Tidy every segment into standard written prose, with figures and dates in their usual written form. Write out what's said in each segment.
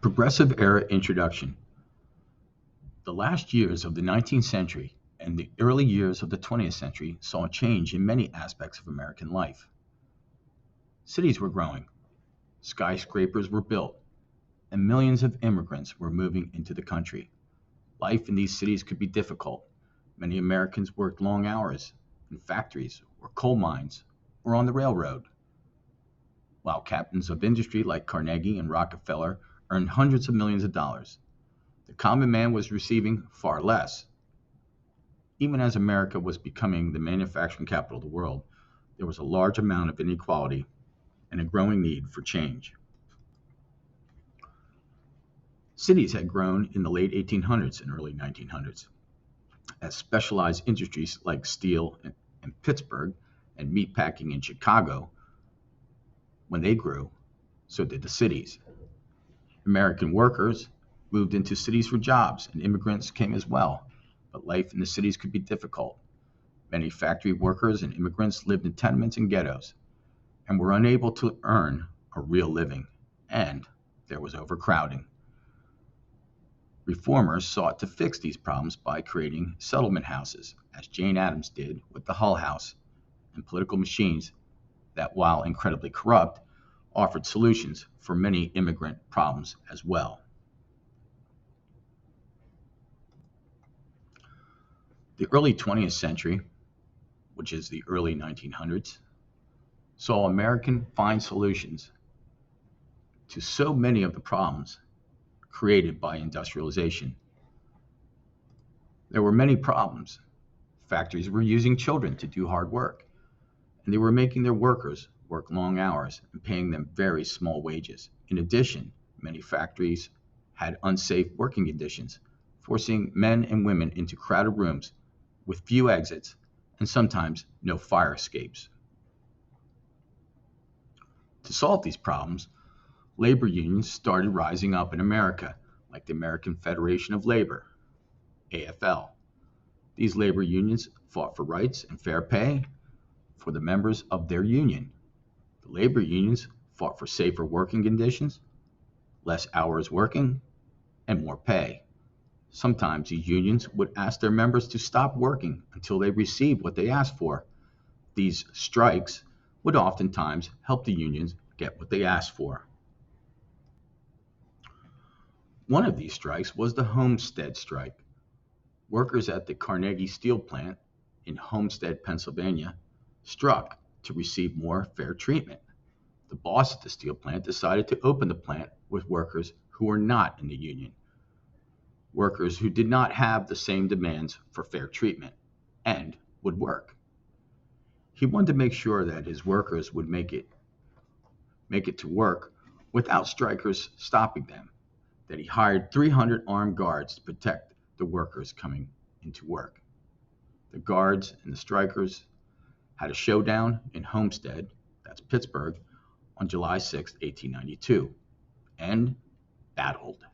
Progressive Era Introduction. The last years of the 19th century and the early years of the 20th century saw a change in many aspects of American life. Cities were growing, skyscrapers were built, and millions of immigrants were moving into the country. Life in these cities could be difficult. Many Americans worked long hours in factories or coal mines or on the railroad, while captains of industry like Carnegie and Rockefeller earned hundreds of millions of dollars. The common man was receiving far less. Even as America was becoming the manufacturing capital of the world, there was a large amount of inequality and a growing need for change. Cities had grown in the late 1800s and early 1900s as specialized industries like steel in Pittsburgh and meatpacking in Chicago. When they grew, so did the cities. American workers moved into cities for jobs, and immigrants came as well. But life in the cities could be difficult. Many factory workers and immigrants lived in tenements and ghettos and were unable to earn a real living, and there was overcrowding. Reformers sought to fix these problems by creating settlement houses, as Jane Addams did with the Hull House, and political machines that, while incredibly corrupt, offered solutions for many immigrant problems as well. The early 20th century, which is the early 1900s, saw Americans find solutions to so many of the problems created by industrialization. There were many problems. Factories were using children to do hard work, and they were making their workers work long hours and paying them very small wages. In addition, many factories had unsafe working conditions, forcing men and women into crowded rooms with few exits and sometimes no fire escapes. To solve these problems, labor unions started rising up in America, like the American Federation of Labor, AFL. These labor unions fought for rights and fair pay for the members of their union. The labor unions fought for safer working conditions, less hours working, and more pay. Sometimes these unions would ask their members to stop working until they received what they asked for. These strikes would oftentimes help the unions get what they asked for. One of these strikes was the Homestead Strike. Workers at the Carnegie Steel Plant in Homestead, Pennsylvania, struck to receive more fair treatment. The boss at the steel plant decided to open the plant with workers who were not in the union, workers who did not have the same demands for fair treatment and would work. He wanted to make sure that his workers would make it to work without strikers stopping them, that he hired 300 armed guards to protect the workers coming into work. The guards and the strikers had a showdown in Homestead, that's Pittsburgh, on July 6, 1892, and battled.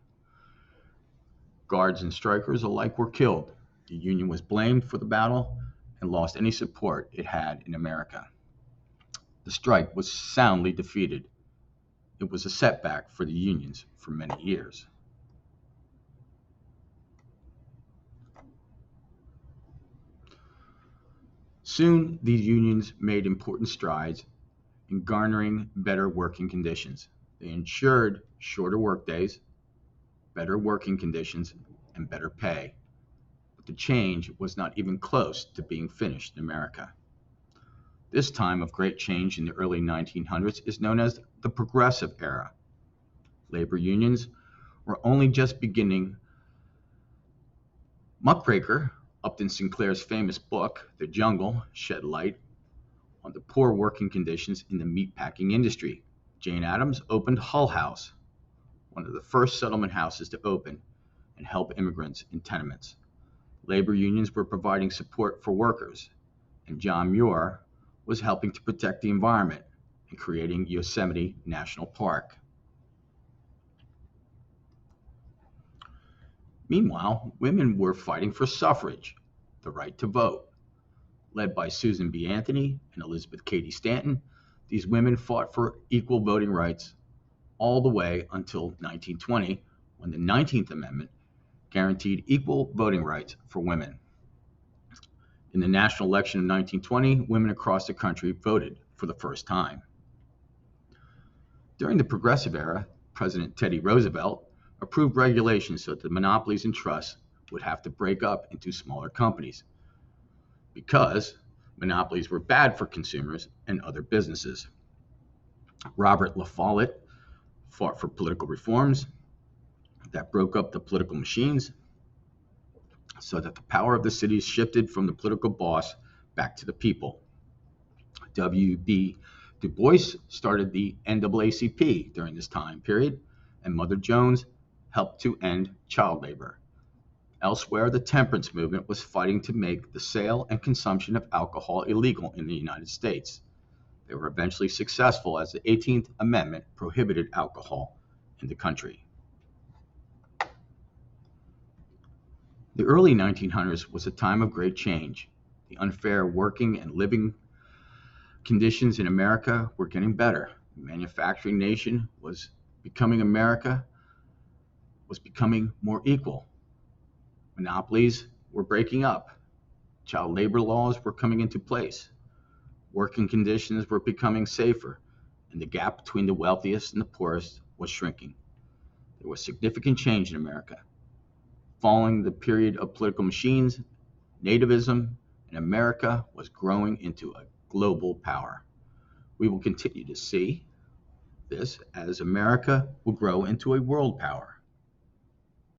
Guards and strikers alike were killed. The Union was blamed for the battle and lost any support it had in America. The strike was soundly defeated. It was a setback for the unions for many years. Soon, these unions made important strides in garnering better working conditions. They ensured shorter workdays, better working conditions, and better pay. But the change was not even close to being finished in America. This time of great change in the early 1900s is known as the Progressive Era. Labor unions were only just beginning. Muckraker, Upton Sinclair's famous book, The Jungle, shed light on the poor working conditions in the meatpacking industry. Jane Addams opened Hull House, one of the first settlement houses to open and help immigrants in tenements. Labor unions were providing support for workers, and John Muir was helping to protect the environment and creating Yosemite National Park. Meanwhile, women were fighting for suffrage, the right to vote. Led by Susan B. Anthony and Elizabeth Cady Stanton, these women fought for equal voting rights all the way until 1920, when the 19th Amendment guaranteed equal voting rights for women. In the national election of 1920, women across the country voted for the first time. During the Progressive Era, President Teddy Roosevelt approved regulations so that the monopolies and trusts would have to break up into smaller companies because monopolies were bad for consumers and other businesses. Robert La Follette fought for political reforms that broke up the political machines so that the power of the cities shifted from the political boss back to the people. W.B. Du Bois started the NAACP during this time period, and Mother Jones helped to end child labor. Elsewhere, the temperance movement was fighting to make the sale and consumption of alcohol illegal in the United States. They were eventually successful as the 18th Amendment prohibited alcohol in the country. The early 1900s was a time of great change. The unfair working and living conditions in America were getting better. The manufacturing nation was becoming more equal. Monopolies were breaking up. Child labor laws were coming into place. Working conditions were becoming safer, and the gap between the wealthiest and the poorest was shrinking. There was significant change in America. Following the period of political machines, nativism in America was growing into a global power. We will continue to see this as America will grow into a world power.